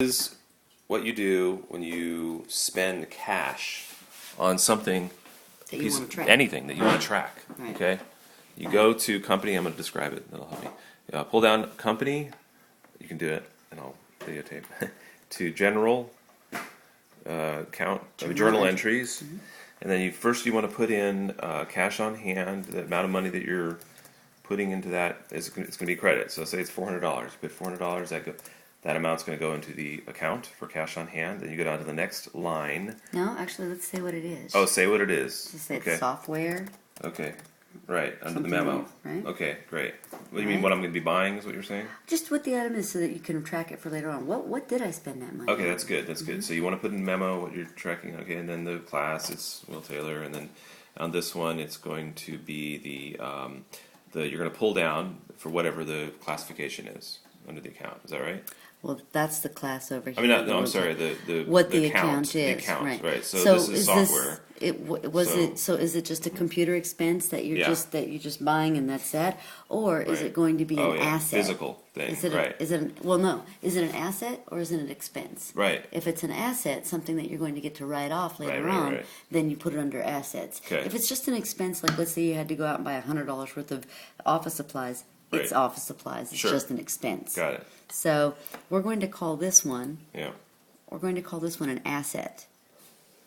is what you do when you spend cash on something, That you want to track. anything that you want to track. Right. Okay, you go to company. I'm going to describe it. That'll help me. Pull down company. You can do it, and I'll videotape. To general journal entries, and then you want to put in cash on hand. The amount of money that you're putting into that it's going to be credit. So say it's $400. Put $400. That amount's going to go into the account for cash on hand. Then you go down to the next line. No, actually, let's say what it is. Oh, say what it is. Just say okay. it's software. Okay. Right, under the Something memo. like, right? Okay, great. What do you mean, what I'm going to be buying is what you're saying? Just what the item is so that you can track it for later on. What did I spend that money Okay, on? that's good. That's good. So you want to put in memo what you're tracking. Okay, and then the class, it's Will Taylor, and then on this one, it's going to be the you're going to pull down for whatever the classification is under the account. Is that right? Well, that's the class over here. I mean, no, I'm sorry. What the account account is, the account, right? So this is software. So is it just a computer expense that you're Yeah. just buying and that's that, or is Right. it going to be an asset? Physical thing, Is it right? Is it is it an asset or is it an expense? Right. If it's an asset, something that you're going to get to write off later Right, on, right. then you put it under assets. Okay. If it's just an expense, like let's say you had to go out and buy $100 worth of office supplies, it's Right. office supplies. It's Sure. just an expense. Got it. So we're going to call this one. Yeah. We're going to call this one an asset.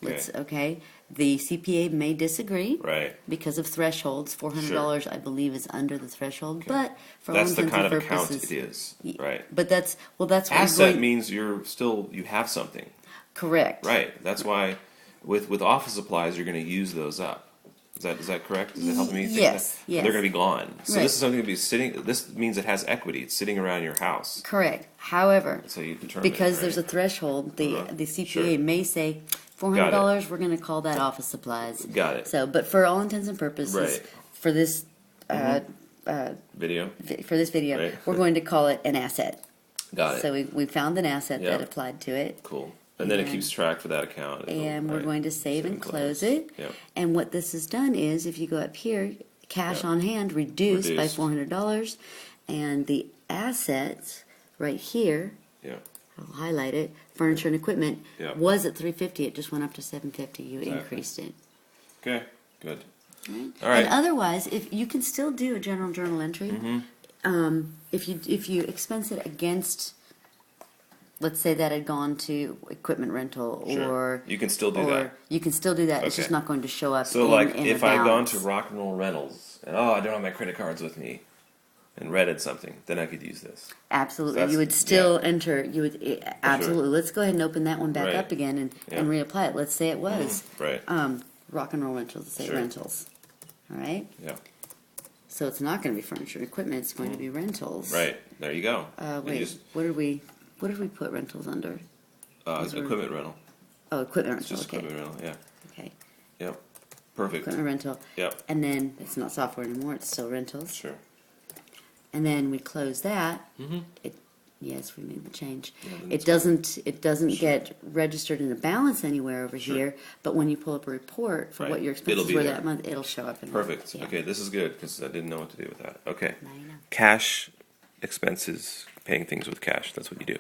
Okay. Okay. The CPA may disagree Right. because of thresholds. $400, I believe, is under the threshold. But for all That's the intents kind and of account purposes, it is. Right. But that's what Asset we're going, means you have something. correct. Right. That's why with office supplies you're going to use those up. Is that correct? Is that helping me think Yes, that? yes. They're going to be gone. So Right. this is something to be sitting. This means it has equity. It's sitting around your house. Correct. However, That's how you determine because it, there's a right? threshold, the CPA Sure. may say $400. We're going to call that office supplies. Got it. So, but for all intents and purposes, Right. for this Video. video, Right. we're going to call it an asset. Got it. So we found an asset Yeah. that applied to it. Cool. And then it And- keeps track for that account. And we're Right. going to save and close it. Yep. And what this has done is, if you go up here, cash Yeah. on hand reduced by Reduced. $400, and the assets right here, Yeah. I'll highlight it, furniture and equipment, Yeah. was at $350. It just went up to $750. You Exactly. increased it. Okay. Good. Right? All right. And otherwise, if you can still do a general journal entry, if you expense it against, let's say that had gone to equipment rental, Sure. or You can still do or that. you can still do that. It's just Okay. not going to show up. So, in, like, in if a I'd gone balance. to Rock and Roll Rentals and I don't have my credit cards with me, and rented something, then I could use this. Absolutely, That's- you would still yeah. enter. You would absolutely. Let's go ahead and open that one back Right. up again and Yeah. Mm-hmm. reapply it. Let's say it was Right. Rock and Roll Rentals. Let's say Sure. rentals. All right. Yeah. So it's not going to be furniture and equipment. It's going to be rentals. Right. There you go. And Wait. just, What did we put rentals under? Those were- equipment rental. Oh, equipment It's rental. just Okay. equipment rental. Yeah. Okay. Yep. Perfect. Equipment rental. Yep. And then it's not software anymore. It's still rentals. Sure. And then we close that. Yes, we made the change. Yeah, then It it's doesn't get registered in a balance anywhere over here, but when you pull up a report for Right. what your It'll expenses be were there. that month, it'll show up in Perfect. Yeah. Okay, this is good because I didn't know what to do with that. Okay. Now you know. Cash expenses, paying things with cash. That's what you do.